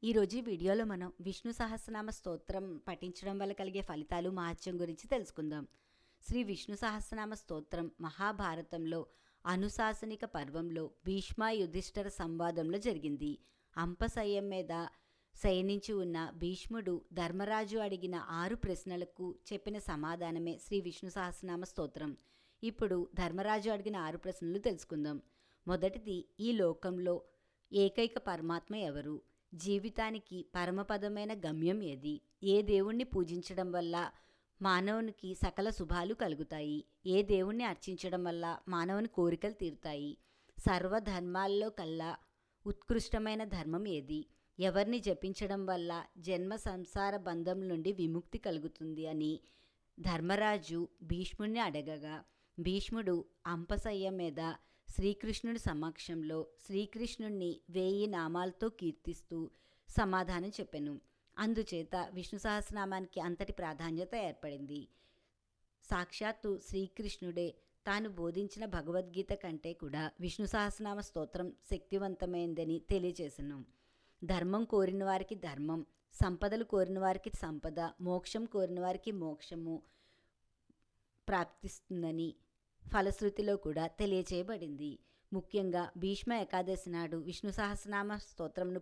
ఈరోజు ఈ వీడియోలో మనం విష్ణు సహస్రనామ స్తోత్రం పఠించడం వల్ల కలిగే ఫలితాలు మహత్యం గురించి తెలుసుకుందాం. శ్రీ విష్ణు సహస్రనామ స్తోత్రం మహాభారతంలో అనుశాసనిక పర్వంలో భీష్మ యుధిష్ఠిర సంవాదంలో జరిగింది. అంపశయ్యం మీద శయనించి ఉన్న భీష్ముడు ధర్మరాజు అడిగిన 6 ప్రశ్నలకు చెప్పిన సమాధానమే శ్రీ విష్ణు సహస్రనామ స్తోత్రం. ఇప్పుడు ధర్మరాజు అడిగిన 6 ప్రశ్నలు తెలుసుకుందాం. మొదటిది, ఈ లోకంలో ఏకైక పరమాత్మ ఎవరు? జీవితానికి పరమపదమైన గమ్యం ఏది? ఏ దేవుణ్ణి పూజించడం వల్ల మానవునికి సకల శుభాలు కలుగుతాయి? ఏ దేవుణ్ణి అర్చించడం వల్ల మానవుని కోరికలు తీరుతాయి? సర్వధర్మాల్లో కల్లా ఉత్కృష్టమైన ధర్మం ఏది? ఎవరిని జపించడం వల్ల జన్మ సంసార బంధం నుండి విముక్తి కలుగుతుంది అని ధర్మరాజు భీష్ముడిని అడగగా, భీష్ముడు అంపశయ్య మీద శ్రీకృష్ణుడి సమక్షంలో శ్రీకృష్ణుణ్ణి 1000 నామాలతో కీర్తిస్తూ సమాధానం చెప్పెను. అందుచేత విష్ణు సహస్రనామానికి అంతటి ప్రాధాన్యత ఏర్పడింది. సాక్షాత్తు శ్రీకృష్ణుడే తాను బోధించిన భగవద్గీత కంటే కూడా విష్ణు సహస్రనామ స్తోత్రం శక్తివంతమైందని తెలియజేసెను. ధర్మం కోరిన వారికి ధర్మం, సంపదలు కోరిన వారికి సంపద, మోక్షం కోరిన వారికి మోక్షము ప్రాప్తిస్తుందని ఫలశ్రుతిలో కూడా తెలియచేయబడింది. ముఖ్యంగా భీష్మ ఏకాదశి నాడు విష్ణు సహస్రనామ స్తోత్రంను